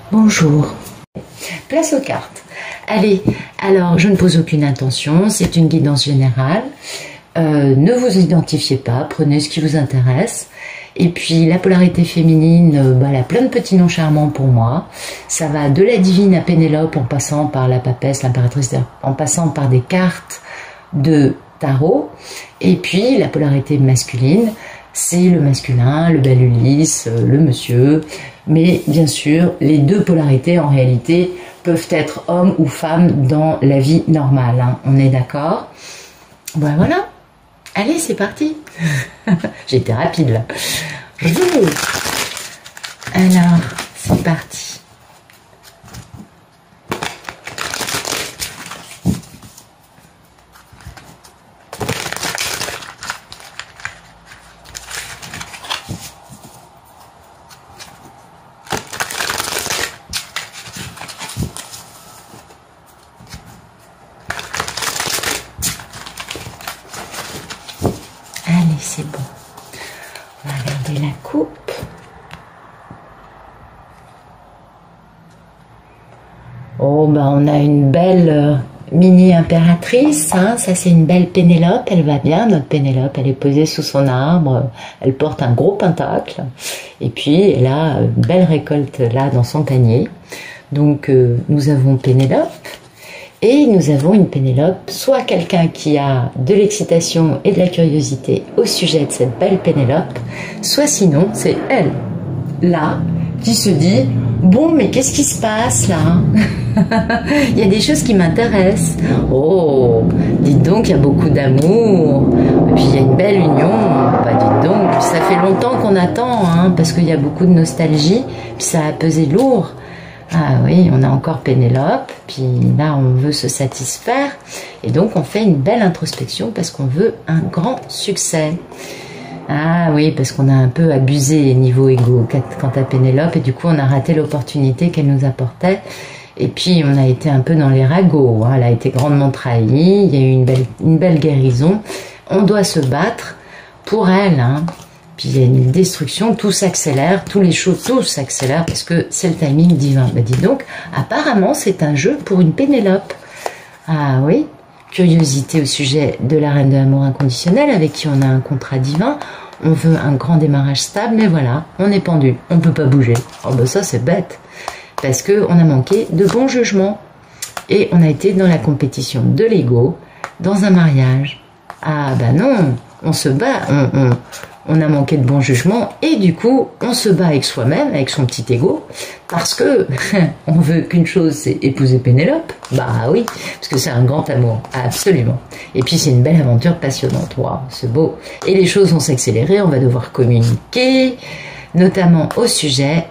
Bonjour. Place aux cartes. Allez, alors je ne pose aucune intention, c'est une guidance générale. Ne vous identifiez pas, prenez ce qui vous intéresse. Et puis la polarité féminine, elle a plein de petits noms charmants pour moi. Ça va de la divine à Pénélope en passant par la papesse, l'impératrice, en passant par des cartes de tarot. Et puis la polarité masculine, c'est le masculin, le bel Ulysse, le monsieur. Mais bien sûr, les deux polarités en réalité peuvent être homme ou femme dans la vie normale. Hein. On est d'accord? Ben voilà. Allez, c'est parti. J'ai été rapide là. Alors, c'est parti. Allez, c'est bon. On va regarder la coupe. Oh, ben on a une belle mini impératrice. Hein. Ça, c'est une belle Pénélope. Elle va bien, notre Pénélope. Elle est posée sous son arbre. Elle porte un gros pentacle. Et puis, elle a une belle récolte là dans son panier. Donc, nous avons Pénélope. Et nous avons une Pénélope, soit quelqu'un qui a de l'excitation et de la curiosité au sujet de cette belle Pénélope, soit sinon, c'est elle, là, qui se dit « Bon, mais qu'est-ce qui se passe là ?» Il y a des choses qui m'intéressent. Oh, dites donc, il y a beaucoup d'amour. Et puis, il y a une belle union. Bah, dites donc, ça fait longtemps qu'on attend, hein, parce qu'il y a beaucoup de nostalgie, puis ça a pesé lourd. Ah oui, on a encore Pénélope, puis là on veut se satisfaire, et donc on fait une belle introspection parce qu'on veut un grand succès. Ah oui, parce qu'on a un peu abusé niveau égo quant à Pénélope, et du coup on a raté l'opportunité qu'elle nous apportait, et puis on a été un peu dans les ragots, hein. Elle a été grandement trahie, il y a eu une belle guérison, on doit se battre pour elle, hein. Puis il y a une destruction, tout s'accélère, tout s'accélère parce que c'est le timing divin. Bah dis donc, apparemment c'est un jeu pour une Pénélope. Ah oui, curiosité au sujet de la reine de l'amour inconditionnel avec qui on a un contrat divin. On veut un grand démarrage stable, mais voilà, on est pendu, on ne peut pas bouger. Oh ben ça c'est bête, parce qu'on a manqué de bon jugement. Et on a été dans la compétition de l'ego, dans un mariage. Ah ben non, on se bat, on a manqué de bon jugement et du coup on se bat avec soi-même, avec son petit ego, parce que on veut qu'une chose, c'est épouser Pénélope. Bah oui, parce que c'est un grand amour, absolument. Et puis c'est une belle aventure passionnante, waouh, c'est beau. Et les choses vont s'accélérer, on va devoir communiquer, notamment au sujet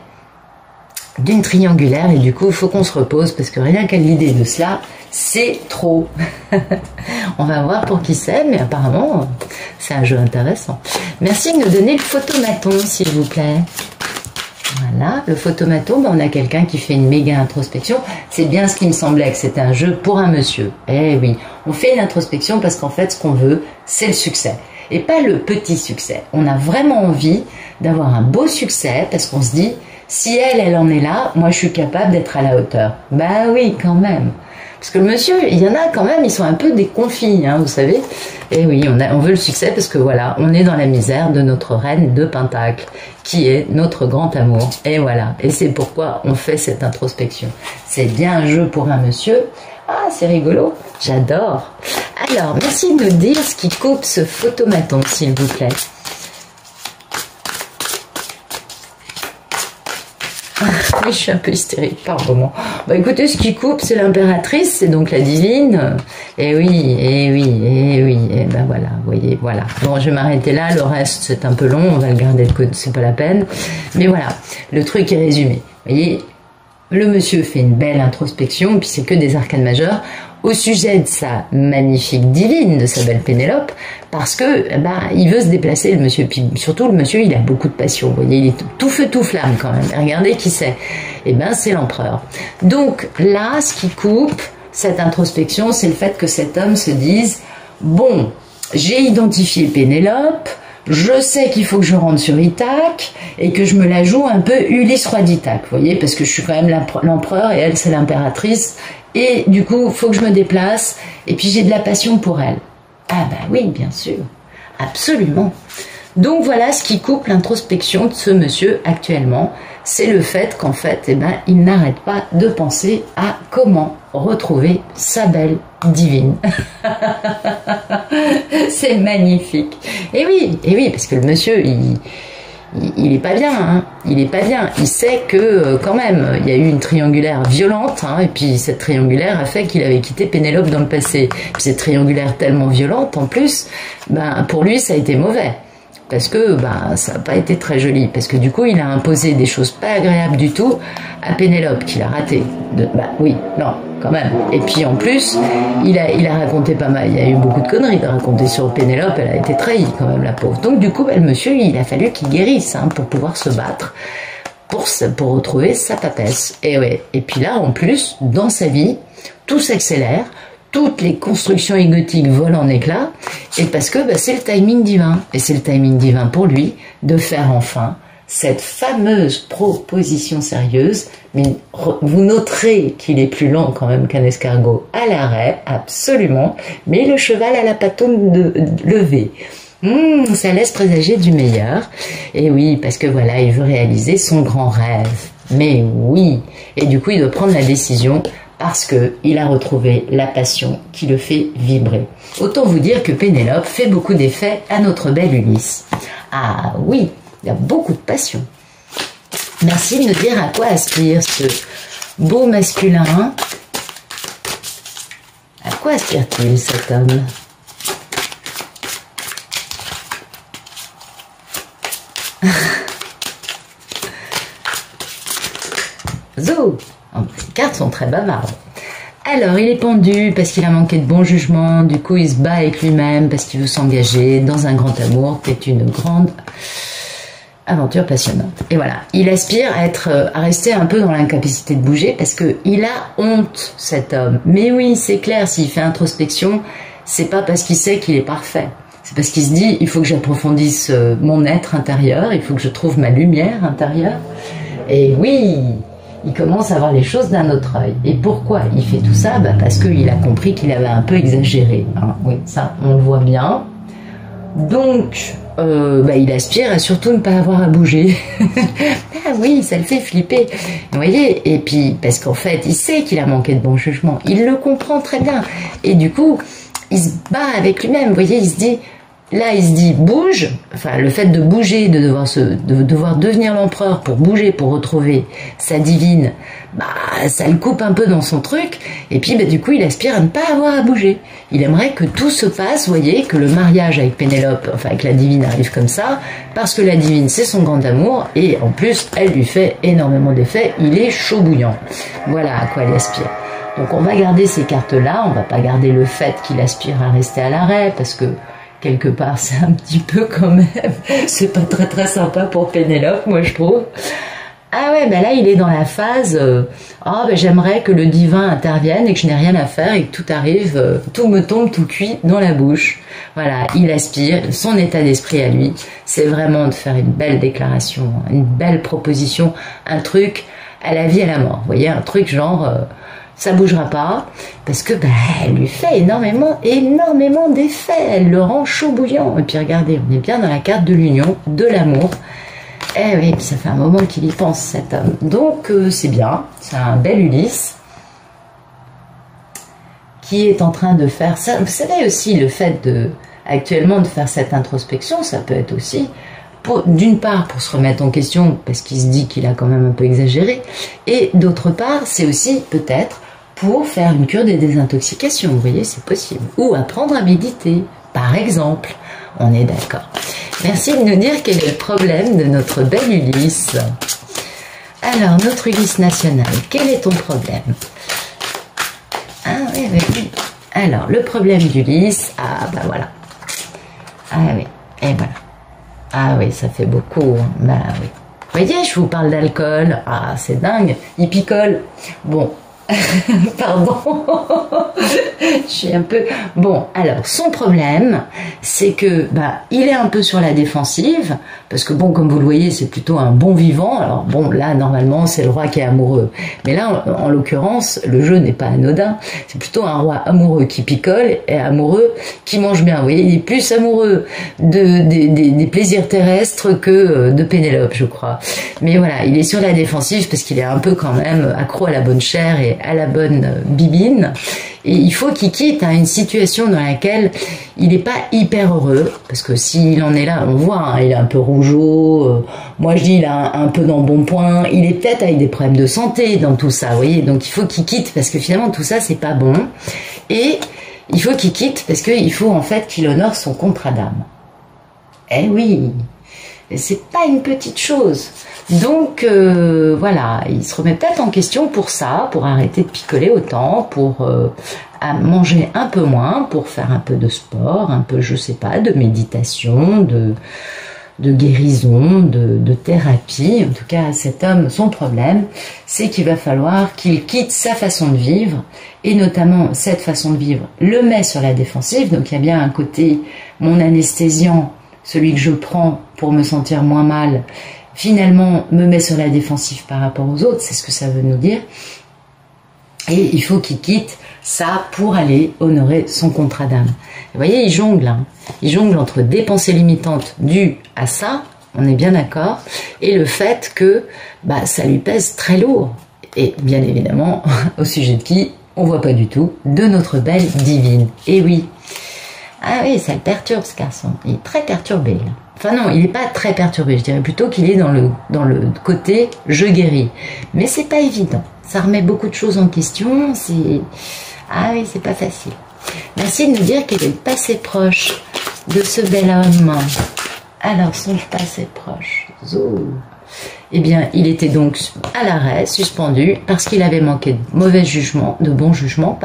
d'une triangulaire, et du coup il faut qu'on se repose parce que rien qu'à l'idée de cela, c'est trop. On va voir pour qui c'est, mais apparemment c'est un jeu intéressant. Merci de nous donner le photomaton s'il vous plaît. Voilà, le photomaton, on a quelqu'un qui fait une méga introspection. C'est bien ce qui me semblait, que c'était un jeu pour un monsieur. Eh oui, on fait une introspection parce qu'en fait ce qu'on veut, c'est le succès. Et pas le petit succès. On a vraiment envie d'avoir un beau succès parce qu'on se dit, si elle en est là, moi je suis capable d'être à la hauteur. Bah oui, quand même. Parce que le monsieur, il y en a quand même, ils sont un peu déconfits, hein, vous savez. Et oui, on veut le succès parce que voilà, on est dans la misère de notre reine de Pentacle, qui est notre grand amour. Et voilà, et c'est pourquoi on fait cette introspection. C'est bien un jeu pour un monsieur. Ah, c'est rigolo, j'adore. Alors, merci de nous dire ce qui coupe ce photomaton, s'il vous plaît. Oui, je suis un peu hystérique par moment. Bah écoutez, ce qui coupe, c'est l'impératrice, c'est donc la divine. Et oui, et oui, et oui, et ben voilà, vous voyez, voilà. Bon, je vais m'arrêter là, le reste c'est un peu long, on va le garder de côté, c'est pas la peine. Mais voilà, le truc est résumé. Vous voyez, le monsieur fait une belle introspection, puis c'est que des arcanes majeures, au sujet de sa magnifique divine, de sa belle Pénélope, parce que bah, il veut se déplacer, le monsieur. Puis surtout, le monsieur, il a beaucoup de passion. Vous voyez, il est tout feu, tout flamme quand même. Et regardez qui c'est. Eh ben, c'est l'empereur. Donc là, ce qui coupe cette introspection, c'est le fait que cet homme se dise « Bon, j'ai identifié Pénélope, je sais qu'il faut que je rentre sur Ithaque et que je me la joue un peu Ulysse roi d'Ithaque, vous voyez, parce que je suis quand même l'empereur et elle c'est l'impératrice, et du coup il faut que je me déplace, et puis j'ai de la passion pour elle. Ah bah oui, bien sûr, absolument. Donc voilà ce qui coupe l'introspection de ce monsieur actuellement, c'est le fait qu'en fait, eh ben, il n'arrête pas de penser à comment retrouver sa belle divine. C'est magnifique. Et oui, parce que le monsieur, il est pas bien, hein. Il est pas bien. Il sait que quand même, il y a eu une triangulaire violente, hein, et puis cette triangulaire a fait qu'il avait quitté Pénélope dans le passé. Puis cette triangulaire tellement violente, en plus, ben pour lui, ça a été mauvais. Parce que ben, ça n'a pas été très joli, parce que du coup il a imposé des choses pas agréables du tout à Pénélope, qu'il a raté. Bah oui, non, quand même. Et puis en plus, il a raconté pas mal, il y a eu beaucoup de conneries de raconter sur Pénélope, elle a été trahie quand même, la pauvre. Donc du coup, ben, le monsieur, il a fallu qu'il guérisse, hein, pour pouvoir se battre, pour retrouver sa papesse. Et ouais. Et puis là, en plus, dans sa vie, tout s'accélère, toutes les constructions égotiques volent en éclats, et parce que bah, c'est le timing divin, et c'est le timing divin pour lui de faire enfin cette fameuse proposition sérieuse. Mais vous noterez qu'il est plus lent quand même qu'un escargot à l'arrêt, absolument, mais le cheval a la pataume levée. Ça laisse présager du meilleur. Et oui, parce que voilà, il veut réaliser son grand rêve. Mais oui, et du coup il doit prendre la décision, parce qu'il a retrouvé la passion qui le fait vibrer. Autant vous dire que Pénélope fait beaucoup d'effets à notre belle Ulysse. Ah oui, il y a beaucoup de passion. Merci de nous dire à quoi aspire ce beau masculin. À quoi aspire-t-il cet homme? Zo! Les cartes sont très bavardes. Alors, il est pendu parce qu'il a manqué de bon jugement. Du coup, il se bat avec lui-même parce qu'il veut s'engager dans un grand amour qui est une grande aventure passionnante. Et voilà, il aspire à rester un peu dans l'incapacité de bouger parce qu'il a honte, cet homme. Mais oui, c'est clair, s'il fait introspection, c'est pas parce qu'il sait qu'il est parfait. C'est parce qu'il se dit, il faut que j'approfondisse mon être intérieur, il faut que je trouve ma lumière intérieure. Et oui, il commence à voir les choses d'un autre œil. Et pourquoi il fait tout ça? Bah parce qu'il a compris qu'il avait un peu exagéré. Hein. Oui, ça, on le voit bien. Donc, il aspire à surtout ne pas avoir à bouger. Ah oui, ça le fait flipper. Vous voyez? Et puis, parce qu'en fait, il sait qu'il a manqué de bon jugement. Il le comprend très bien. Et du coup, il se bat avec lui-même. Vous voyez, il se dit... Là, il se dit bouge, enfin le fait de bouger, de devoir devenir l'empereur pour bouger, pour retrouver sa divine, bah ça le coupe un peu dans son truc. Et puis bah, du coup, il aspire à ne pas avoir à bouger. Il aimerait que tout se passe, vous voyez, que le mariage avec Pénélope, enfin avec la divine, arrive comme ça, parce que la divine c'est son grand amour et en plus elle lui fait énormément d'effets. Il est chaud bouillant. Voilà à quoi il aspire. Donc on va garder ces cartes-là. On va pas garder le fait qu'il aspire à rester à l'arrêt parce que quelque part, c'est un petit peu quand même, c'est pas très très sympa pour Pénélope, moi je trouve. Ah ouais, ben là il est dans la phase, j'aimerais que le divin intervienne et que je n'ai rien à faire et que tout arrive, tout me tombe tout cuit dans la bouche. Voilà, il aspire, son état d'esprit à lui, c'est vraiment de faire une belle déclaration, une belle proposition, un truc à la vie, à la mort. Vous voyez, un truc genre... ça bougera pas, parce que elle lui fait énormément d'effets, elle le rend chaud bouillant. Et puis regardez, on est bien dans la carte de l'union, de l'amour. Eh oui, ça fait un moment qu'il y pense, cet homme. Donc c'est bien, c'est un bel Ulysse qui est en train de faire ça. Vous savez aussi, le fait actuellement de faire cette introspection, ça peut être aussi d'une part pour se remettre en question parce qu'il se dit qu'il a quand même un peu exagéré, et d'autre part c'est aussi peut-être pour faire une cure des désintoxications, vous voyez, c'est possible, ou apprendre à méditer par exemple. On est d'accord. Merci de nous dire quel est le problème de notre belle Ulysse. Alors, notre Ulysse national, quel est ton problème? Ah oui, oui. Alors, le problème d'Ulysse, ah bah voilà. Ah oui, et voilà. Ah oui, ça fait beaucoup. Hein. Bah oui. Vous voyez, je vous parle d'alcool. Ah, c'est dingue. Il picole. Bon, Pardon. Je suis un peu... Bon, alors, son problème, c'est que il est un peu sur la défensive, parce que bon, comme vous le voyez, c'est plutôt un bon vivant. Alors bon, là, normalement, c'est le roi qui est amoureux. Mais là, en l'occurrence, le jeu n'est pas anodin. C'est plutôt un roi amoureux qui picole et amoureux qui mange bien. Vous voyez, il est plus amoureux des plaisirs terrestres que de Pénélope, je crois. Mais voilà, il est sur la défensive parce qu'il est un peu quand même accro à la bonne chair et à la bonne bibine. Et il faut qu'il quitte une situation dans laquelle il n'est pas hyper heureux, parce que s'il en est là, on voit, il est un peu rougeau, moi je dis il a un peu d'embonpoint, il est peut-être avec des problèmes de santé dans tout ça, vous voyez, donc il faut qu'il quitte, parce que finalement tout ça c'est pas bon, et il faut qu'il quitte, parce qu'il faut en fait qu'il honore son contrat d'âme. Eh oui, c'est pas une petite chose. Donc voilà, il se remet peut-être en question pour ça, pour arrêter de picoler autant, pour manger un peu moins, pour faire un peu de sport, un peu, je sais pas, de méditation, de guérison, de thérapie. En tout cas, cet homme, son problème, c'est qu'il va falloir qu'il quitte sa façon de vivre, et notamment cette façon de vivre le met sur la défensive. Donc il y a bien un côté, mon anesthésiant, celui que je prends pour me sentir moins mal, finalement me met sur la défensive par rapport aux autres, c'est ce que ça veut nous dire. Et il faut qu'il quitte ça pour aller honorer son contrat d'âme. Vous voyez, il jongle. Il jongle entre des pensées limitantes dues à ça, on est bien d'accord, et le fait que ça lui pèse très lourd. Et bien évidemment, au sujet de qui, on voit pas du tout, de notre belle divine. Et oui. Ah oui, ça le perturbe ce garçon. Il est très perturbé là. Enfin non, il n'est pas très perturbé, je dirais plutôt qu'il est dans le côté je guéris. Mais c'est pas évident. Ça remet beaucoup de choses en question. Ah oui, c'est pas facile. Merci de nous dire qu'il est le passé proche de ce bel homme. Alors, son passé proche. Eh bien, il était donc à l'arrêt, suspendu, parce qu'il avait manqué de bon jugement,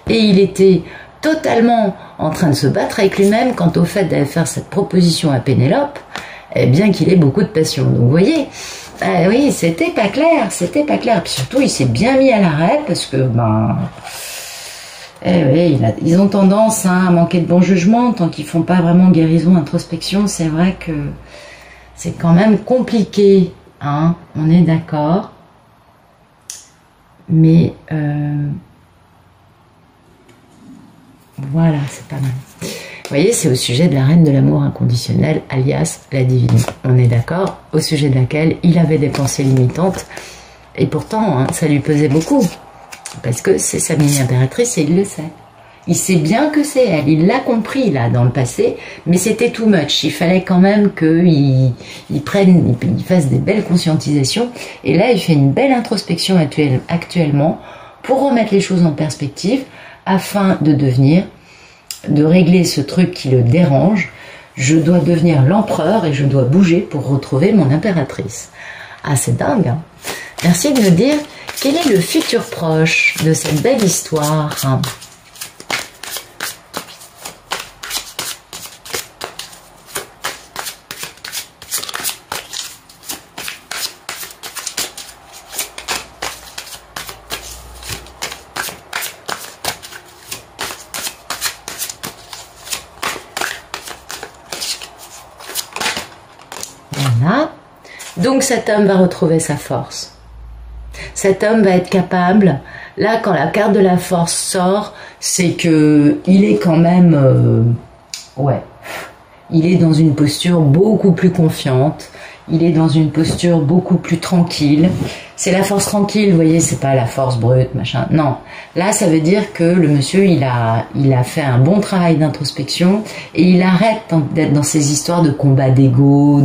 et il était totalement en train de se battre avec lui-même quant au fait d'aller faire cette proposition à Pénélope, bien qu'il ait beaucoup de passion. Donc vous voyez, oui, c'était pas clair. Puis surtout, il s'est bien mis à l'arrêt parce que, oui, ils ont tendance à manquer de bon jugement tant qu'ils font pas vraiment guérison, introspection. C'est vrai que c'est quand même compliqué, on est d'accord. Mais voilà, c'est pas mal. Vous voyez, c'est au sujet de la reine de l'amour inconditionnel, alias la divine. On est d'accord, au sujet de laquelle il avait des pensées limitantes. Et pourtant, ça lui pesait beaucoup. Parce que c'est sa mini-impératrice et il le sait. Il sait bien que c'est elle. Il l'a compris, là, dans le passé. Mais c'était too much. Il fallait quand même qu'il fasse des belles conscientisations. Et là, il fait une belle introspection actuellement pour remettre les choses en perspective, afin de régler ce truc qui le dérange. Je dois devenir l'empereur et je dois bouger pour retrouver mon impératrice. Ah, c'est dingue, Merci de me dire quel est le futur proche de cette belle histoire. Voilà. Donc cet homme va retrouver sa force. Cet homme va être capable, là quand la carte de la force sort, c'est que il est quand même, il est dans une posture beaucoup plus confiante, il est dans une posture beaucoup plus tranquille. C'est la force tranquille, vous voyez, c'est pas la force brute, machin. Non, là ça veut dire que le monsieur il a fait un bon travail d'introspection et il arrête d'être dans ces histoires de combat d'ego,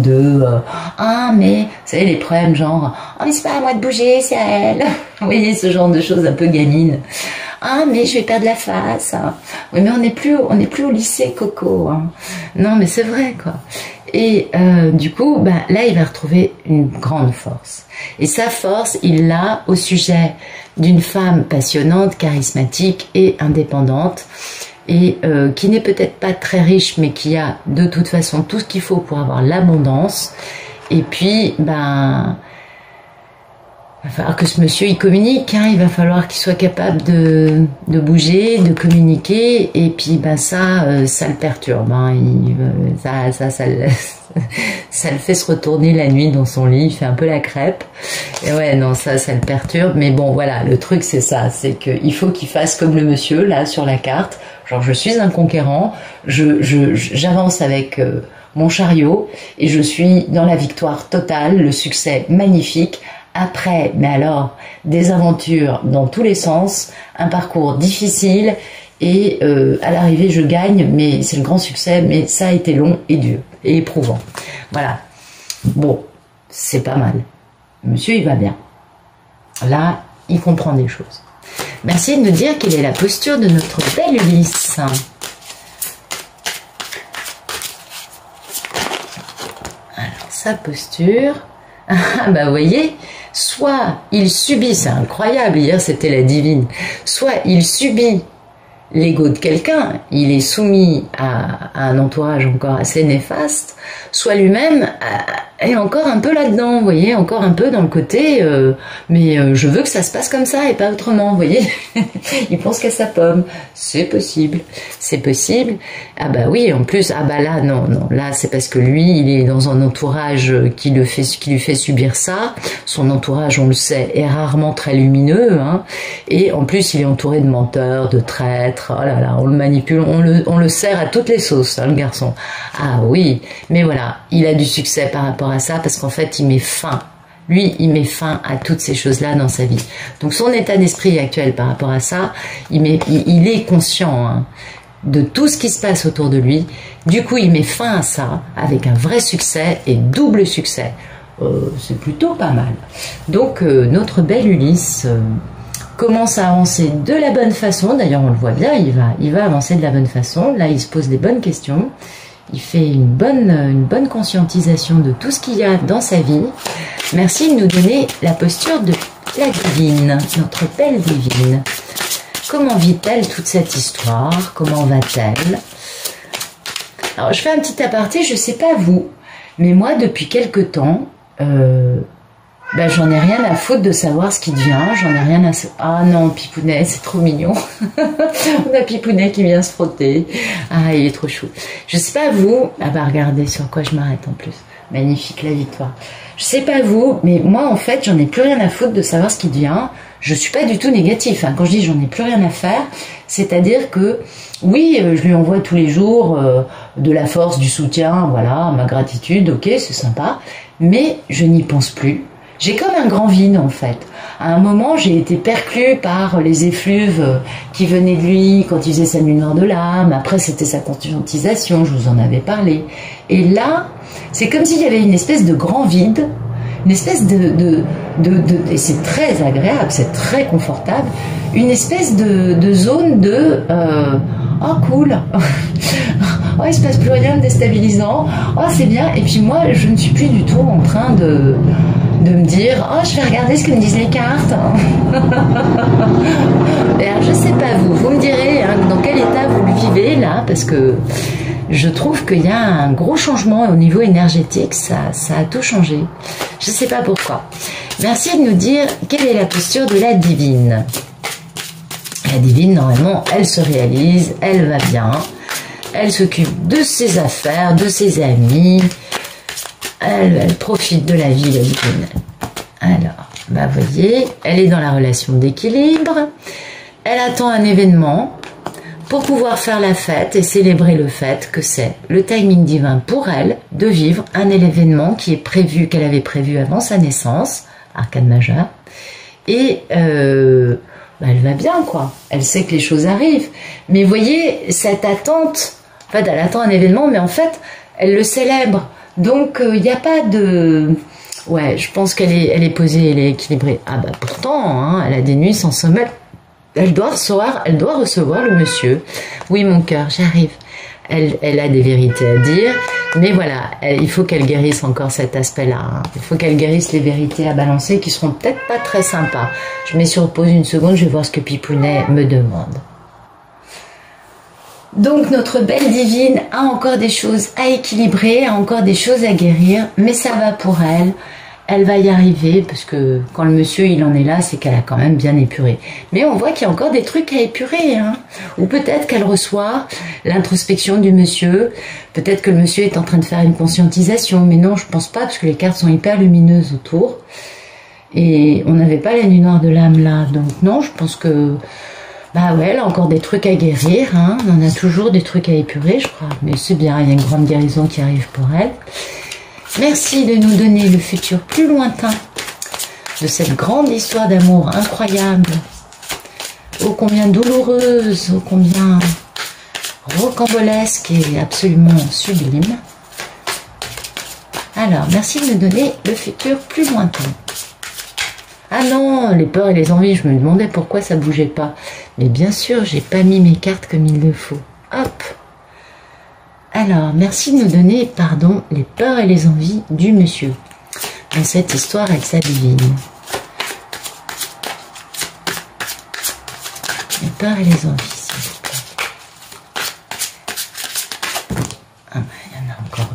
mais vous savez les problèmes genre mais c'est pas à moi de bouger, c'est à elle. Vous voyez ce genre de choses un peu gamines. Mais je vais perdre la face. Oui, mais on n'est plus au lycée, Coco. Non, mais c'est vrai, quoi. Et du coup, là, il va retrouver une grande force. Et sa force, il l'a au sujet d'une femme passionnante, charismatique et indépendante, et qui n'est peut-être pas très riche, mais qui a de toute façon tout ce qu'il faut pour avoir l'abondance. Et puis, va falloir que ce monsieur il communique, hein, il va falloir qu'il soit capable de bouger, de communiquer, et puis ben ça le perturbe, hein, ça le fait se retourner la nuit dans son lit, il fait un peu la crêpe, et ouais non ça le perturbe, mais bon voilà, le truc c'est ça, c'est qu'il faut qu'il fasse comme le monsieur là sur la carte, genre je suis un conquérant, j'avance avec mon chariot, et je suis dans la victoire totale, le succès magnifique. Après, mais alors, des aventures dans tous les sens, un parcours difficile, et à l'arrivée je gagne, mais c'est le grand succès, mais ça a été long et dur, et éprouvant. Voilà. Bon, c'est pas mal. Monsieur, il va bien. Là, il comprend des choses. Merci de nous dire quelle est la posture de notre belle Ulysse. Alors, sa posture... Ah bah vous voyez, soit il subit, c'est incroyable, hier c'était la divine, soit il subit l'ego de quelqu'un, il est soumis à un entourage encore assez néfaste, soit lui-même est encore un peu là-dedans, vous voyez, encore un peu dans le côté mais je veux que ça se passe comme ça et pas autrement, vous voyez. Il pense qu'à sa pomme, c'est possible, ah bah oui, en plus, ah bah là, non, là c'est parce que lui, il est dans un entourage qui lui fait subir ça, son entourage, on le sait, est rarement très lumineux, hein, et en plus il est entouré de menteurs, de traîtres, oh là là, on le manipule, on le sert à toutes les sauces, hein, le garçon. Ah oui, mais voilà, il a du succès par rapport à ça, parce qu'en fait, il met fin. Lui, il met fin à toutes ces choses-là dans sa vie. Donc, son état d'esprit actuel par rapport à ça, il est conscient, hein, de tout ce qui se passe autour de lui. Du coup, il met fin à ça avec un vrai succès et double succès. C'est plutôt pas mal. Donc, notre belle Ulysse commence à avancer de la bonne façon. D'ailleurs, on le voit bien, il va avancer de la bonne façon. Là, il se pose les bonnes questions. Il fait une bonne conscientisation de tout ce qu'il y a dans sa vie. Merci de nous donner la posture de la divine, notre belle divine. Comment vit-elle toute cette histoire? Comment va-t-elle? Alors, je fais un petit aparté, je ne sais pas vous, mais moi, depuis quelque temps, ben, j'en ai rien à foutre de savoir ce qui devient, j'en ai rien à... Ah non, Pipounet, c'est trop mignon. On a Pipounet qui vient se frotter. Ah, il est trop chou. Je sais pas vous... Ah bah regardez sur quoi je m'arrête en plus. Magnifique, la victoire. Je sais pas vous, mais moi en fait, j'en ai plus rien à foutre de savoir ce qui devient. Je suis pas du tout négatif, hein. Quand je dis j'en ai plus rien à faire, c'est-à-dire que oui, je lui envoie tous les jours de la force, du soutien, voilà, ma gratitude, ok, c'est sympa, mais je n'y pense plus. J'ai comme un grand vide en fait. À un moment, j'ai été perclue par les effluves qui venaient de lui quand il faisait sa lumière de l'âme. Après, c'était sa conscientisation, je vous en avais parlé. Et là, c'est comme s'il y avait une espèce de grand vide, une espèce et c'est très agréable, c'est très confortable, une espèce de zone de oh cool, oh il se passe plus rien de déstabilisant, oh c'est bien. Et puis moi, je ne suis plus du tout en train de me dire oh je vais regarder ce que me disent les cartes. Alors, je sais pas vous me direz hein, dans quel état vous le vivez là, parce que je trouve qu'il y a un gros changement au niveau énergétique, ça a tout changé. Je sais pas pourquoi. Merci de nous dire quelle est la posture de la divine. La divine, normalement, elle se réalise, elle va bien, elle s'occupe de ses affaires, de ses amis. Elle profite de la vie, la divine. Alors, bah voyez, elle est dans la relation d'équilibre. Elle attend un événement pour pouvoir faire la fête et célébrer le fait que c'est le timing divin pour elle de vivre un événement qui est prévu, qu'elle avait prévu avant sa naissance, arcane majeure. Et bah elle va bien, quoi. Elle sait que les choses arrivent. Mais voyez, cette attente, en fait, elle attend un événement, mais en fait, elle le célèbre. Donc, il n'y a pas de... Ouais, je pense qu'elle est posée, elle est équilibrée. Ah bah pourtant, hein, elle a des nuits sans sommeil. Elle doit recevoir le monsieur. Oui, mon cœur, j'arrive. Elle a des vérités à dire. Mais voilà, il faut qu'elle guérisse encore cet aspect-là. Hein. Il faut qu'elle guérisse les vérités à balancer qui seront peut-être pas très sympas. Je mets sur pause une seconde, je vais voir ce que Pipounet me demande. Donc notre belle divine a encore des choses à équilibrer, a encore des choses à guérir, mais ça va pour elle. Elle va y arriver, parce que quand le monsieur il en est là, c'est qu'elle a quand même bien épuré. Mais on voit qu'il y a encore des trucs à épurer, hein. Ou peut-être qu'elle reçoit l'introspection du monsieur, peut-être que le monsieur est en train de faire une conscientisation, mais non, je pense pas, parce que les cartes sont hyper lumineuses autour. Et on n'avait pas la nuit noire de l'âme là, donc non, je pense que... Bah ouais, elle a encore des trucs à guérir, hein. On en a toujours des trucs à épurer, je crois. Mais c'est bien, il y a une grande guérison qui arrive pour elle. Merci de nous donner le futur plus lointain de cette grande histoire d'amour incroyable, ô combien douloureuse, ô combien rocambolesque et absolument sublime. Alors, merci de me donner le futur plus lointain. Ah non, les peurs et les envies, je me demandais pourquoi ça bougeait pas. Mais bien sûr, j'ai pas mis mes cartes comme il le faut. Hop. Alors, merci de nous donner, pardon, les peurs et les envies du monsieur dans cette histoire avec sa divine. Les peurs et les envies, s'il vous plaît. Ah ben, il y en a encore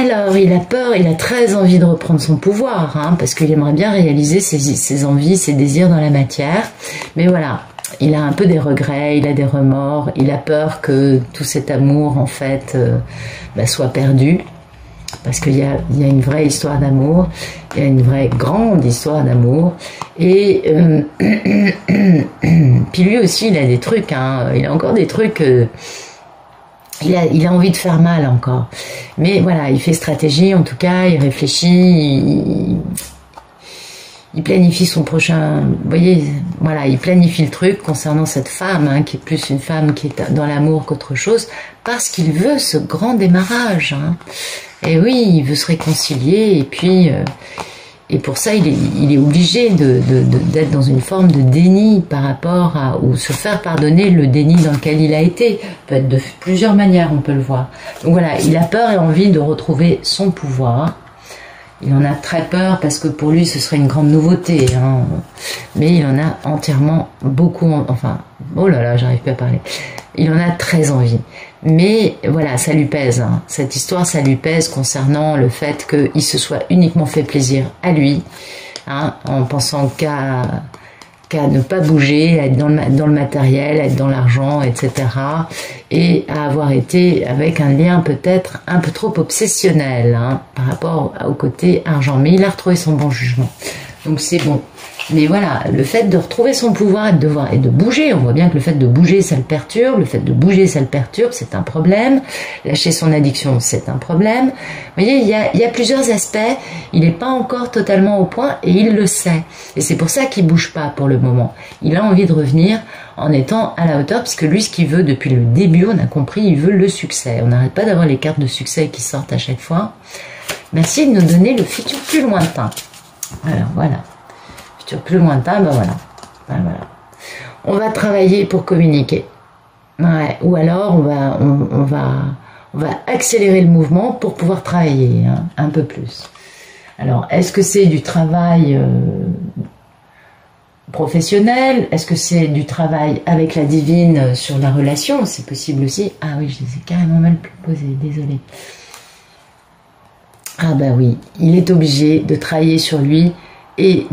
une. Alors, il a peur, il a très envie de reprendre son pouvoir, hein, parce qu'il aimerait bien réaliser ses envies, ses désirs dans la matière. Mais voilà. Il a un peu des regrets, il a des remords, il a peur que tout cet amour, en fait, soit perdu. Parce qu'il y a une vraie histoire d'amour, il y a une vraie grande histoire d'amour. Et puis lui aussi, il a des trucs, hein, il a encore des trucs... il a envie de faire mal encore. Mais voilà, il fait stratégie, en tout cas, il réfléchit... Il planifie son prochain... Vous voyez, voilà, il planifie le truc concernant cette femme, hein, qui est plus une femme qui est dans l'amour qu'autre chose, parce qu'il veut ce grand démarrage. Hein. Et oui, il veut se réconcilier, et puis... et pour ça, il est obligé d'être dans une forme de déni par rapport à... ou se faire pardonner le déni dans lequel il a été. Peut être de plusieurs manières, on peut le voir. Donc voilà, il a peur et envie de retrouver son pouvoir. Il en a très peur parce que pour lui ce serait une grande nouveauté, hein. Mais il en a entièrement beaucoup, enfin, oh là là, j'arrive plus à parler. Il en a très envie. Mais voilà, ça lui pèse, hein. Cette histoire, ça lui pèse concernant le fait qu'il se soit uniquement fait plaisir à lui, hein, en pensant qu'à ne pas bouger, à être dans le matériel, à être dans l'argent, etc. Et à avoir été avec un lien peut-être un peu trop obsessionnel, hein, par rapport au côté argent. Mais il a retrouvé son bon jugement. Donc c'est bon. Mais voilà, le fait de retrouver son pouvoir et de bouger, on voit bien que le fait de bouger, ça le perturbe, le fait de bouger, ça le perturbe, c'est un problème. Lâcher son addiction, c'est un problème. Vous voyez, il y a plusieurs aspects, il n'est pas encore totalement au point et il le sait. Et c'est pour ça qu'il ne bouge pas pour le moment. Il a envie de revenir en étant à la hauteur, parce que lui, ce qu'il veut depuis le début, on a compris, il veut le succès. On n'arrête pas d'avoir les cartes de succès qui sortent à chaque fois. Merci de nous donner le futur plus lointain. Alors voilà. Plus lointain, ben voilà. Ben voilà. On va travailler pour communiquer. Ouais. Ou alors on va accélérer le mouvement pour pouvoir travailler, hein, un peu plus. Alors, est-ce que c'est du travail professionnel? Est-ce que c'est du travail avec la divine sur la relation? C'est possible aussi. Ah oui, je les ai carrément mal posés, désolé. Ah ben oui, il est obligé de travailler sur lui. Et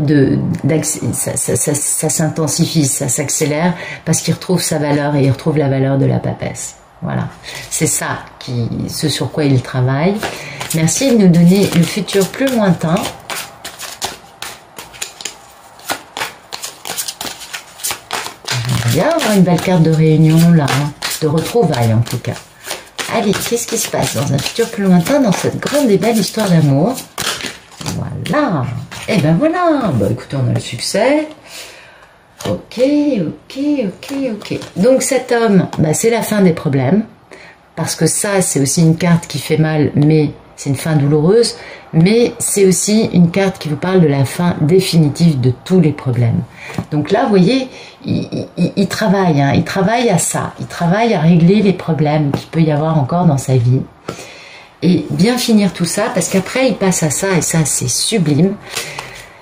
ça s'intensifie, ça s'accélère, parce qu'il retrouve sa valeur et il retrouve la valeur de la papesse. Voilà, c'est ça ce sur quoi il travaille. Merci de nous donner le futur plus lointain. J'aimerais bien avoir une belle carte de réunion là, hein, de retrouvailles en tout cas. Allez, qu'est-ce qui se passe dans un futur plus lointain dans cette grande et belle histoire d'amour? Voilà. Et ben voilà, bah écoutez, on a le succès. Ok. Donc cet homme, bah, c'est la fin des problèmes. Parce que ça, c'est aussi une carte qui fait mal, mais c'est une fin douloureuse. Mais c'est aussi une carte qui vous parle de la fin définitive de tous les problèmes. Donc là, vous voyez, il travaille, hein, il travaille à ça. Il travaille à régler les problèmes qu'il peut y avoir encore dans sa vie. Et bien finir tout ça, parce qu'après il passe à ça, et ça c'est sublime.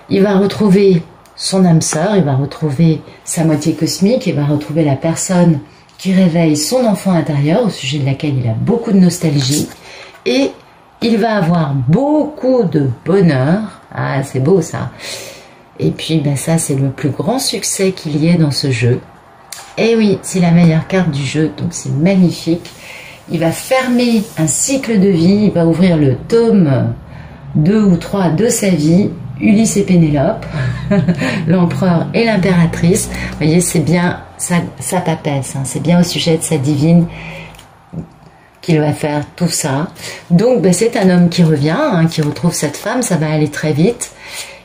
Il va retrouver son âme sœur, il va retrouver sa moitié cosmique, il va retrouver la personne qui réveille son enfant intérieur, au sujet de laquelle il a beaucoup de nostalgie, et Il va avoir beaucoup de bonheur. Ah, c'est beau ça. Et puis, ben, ça, c'est le plus grand succès qu'il y ait dans ce jeu. Et oui, c'est la meilleure carte du jeu, donc c'est magnifique. Il va fermer un cycle de vie, il va ouvrir le tome 2 ou 3 de sa vie, Ulysse et Pénélope, l'empereur et l'impératrice. Vous voyez, c'est bien sa papesse, hein, c'est bien au sujet de sa divine qu'il va faire tout ça. Donc, ben, c'est un homme qui revient, hein, qui retrouve cette femme, ça va aller très vite.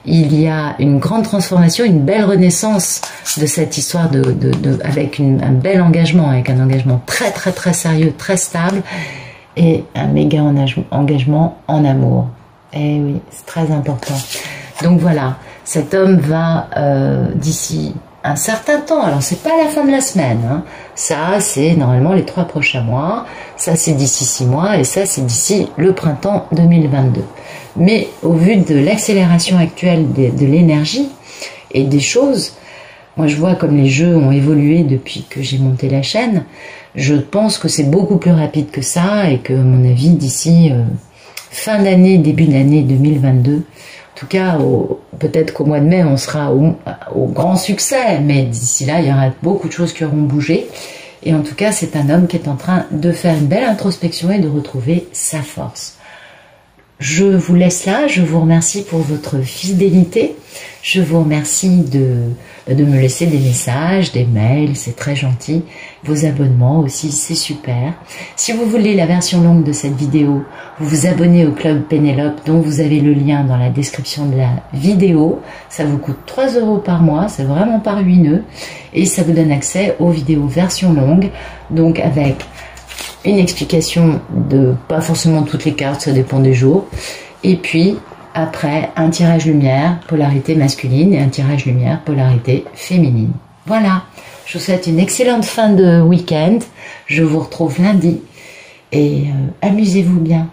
Il y a une grande transformation, une belle renaissance de cette histoire avec un bel engagement, avec un engagement très très très sérieux, très stable, et un méga engagement en amour. Et oui, c'est très important. Donc voilà, cet homme va d'ici un certain temps, alors c'est pas la fin de la semaine, hein. Ça c'est normalement les 3 prochains mois, ça c'est d'ici 6 mois, et ça c'est d'ici le printemps 2022. Mais au vu de l'accélération actuelle de l'énergie et des choses, moi je vois comme les jeux ont évolué depuis que j'ai monté la chaîne, je pense que c'est beaucoup plus rapide que ça, et que à mon avis d'ici fin d'année, début d'année 2022, en tout cas, peut-être qu'au mois de mai, on sera au grand succès, mais d'ici là, il y aura beaucoup de choses qui auront bougé. Et en tout cas, c'est un homme qui est en train de faire une belle introspection et de retrouver sa force. Je vous laisse là, je vous remercie pour votre fidélité, je vous remercie de me laisser des messages, des mails, c'est très gentil, vos abonnements aussi, c'est super. Si vous voulez la version longue de cette vidéo, vous vous abonnez au Club Pénélope, dont vous avez le lien dans la description de la vidéo, ça vous coûte 3 € par mois, c'est vraiment pas ruineux, et ça vous donne accès aux vidéos version longue, donc avec une explication de pas forcément toutes les cartes, ça dépend des jours, et puis après un tirage lumière polarité masculine et un tirage lumière polarité féminine. Voilà, je vous souhaite une excellente fin de week-end, je vous retrouve lundi et amusez-vous bien.